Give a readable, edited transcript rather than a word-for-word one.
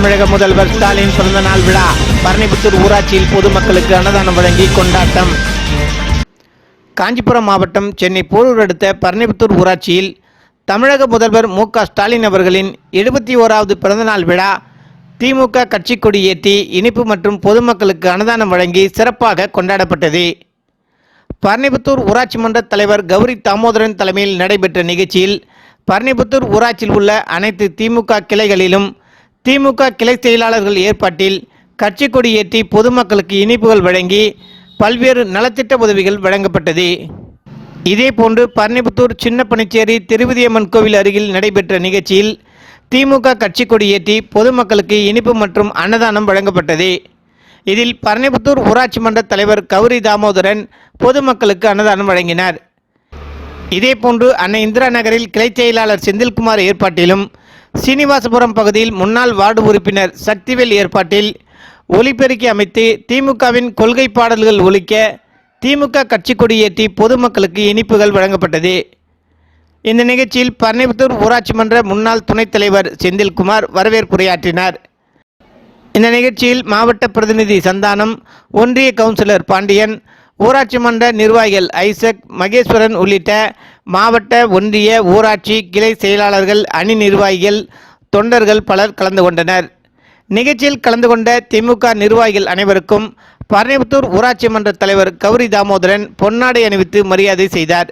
தமிழக முதல்வர் ஸ்டாலின் பிறந்தநாள் விழா பரணிபுத்தூர் ஊராட்சியில் பொதுமக்களுக்கு அன்னதானம் வழங்கி கொண்டாட்டம். காஞ்சிபுரம் மாவட்டம் சென்னை போரூர் அடுத்த பரணிபுத்தூர் ஊராட்சியில் தமிழக முதல்வர் மு.க.ஸ்டாலின் அவர்களின் 71வது பிறந்தநாள் விழா திமுக கட்சி கொடி ஏற்றி இனிப்பு மற்றும் பொதுமக்களுக்கு அன்னதானம் வழங்கி சிறப்பாக கொண்டாடப்பட்டது. பரணிபுத்தூர் ஊராட்சி மன்ற தலைவர் கௌரி தாமோதரன் தலைமையில் நடைபெற்ற நிகழ்ச்சியில் பரணிபுத்தூர் ஊராட்சியில் உள்ள அனைத்து திமுக கிளைகளிலும் திமுக கிளை செயலாளர்கள் ஏற்பாட்டில் கட்சி கொடி ஏற்றி பொதுமக்களுக்கு இனிப்புகள் வழங்கி பல்வேறு நலத்திட்ட உதவிகள் வழங்கப்பட்டது. இதேபோன்று பரணிபுத்தூர் சின்னப்பனிச்சேரி திருவிதியம்மன் கோவில் அருகில் நடைபெற்ற நிகழ்ச்சியில் திமுக கட்சி கொடி ஏற்றி பொதுமக்களுக்கு இனிப்பு மற்றும் அன்னதானம் வழங்கப்பட்டது. இதில் பரணிபுத்தூர் ஊராட்சி மன்ற தலைவர் கௌரி தாமோதரன் பொதுமக்களுக்கு அன்னதானம் வழங்கினார். இதேபோன்று அன்னை இந்திரா நகரில் கிளை செயலாளர் செந்தில்குமார் ஏற்பாட்டிலும் சீனிவாசபுரம் பகுதியில் முன்னாள் வார்டு உறுப்பினர் சக்திவேல் ஏற்பாட்டில் ஒலிபெருக்கி அமைத்து திமுகவின் கொள்கை பாடல்கள் ஒலிக்க திமுக கட்சி கொடி ஏற்றி பொதுமக்களுக்கு இனிப்புகள் வழங்கப்பட்டது. இந்த நிகழ்ச்சியில் பரணிபுத்தூர் ஊராட்சி மன்ற முன்னாள் துணைத் தலைவர் செந்தில்குமார் வரவேற்புரையாற்றினார். இந்த நிகழ்ச்சியில் மாவட்ட பிரதிநிதி சந்தானம், ஒன்றிய கவுன்சிலர் பாண்டியன், ஊராட்சி மன்ற நிர்வாகிகள் ஐசக், மகேஸ்வரன் உள்ளிட்ட மாவட்ட, ஒன்றிய, ஊராட்சி கிளை செயலாளர்கள், அணி நிர்வாகிகள், தொண்டர்கள் பலர் கலந்து கொண்டனர். நிகழ்ச்சியில் கலந்து கொண்ட திமுக நிர்வாகிகள் அனைவருக்கும் பரணிபுத்தூர் ஊராட்சி மன்ற தலைவர் கௌரி தாமோதரன் பொன்னாடை அணிவித்து மரியாதை செய்தார்.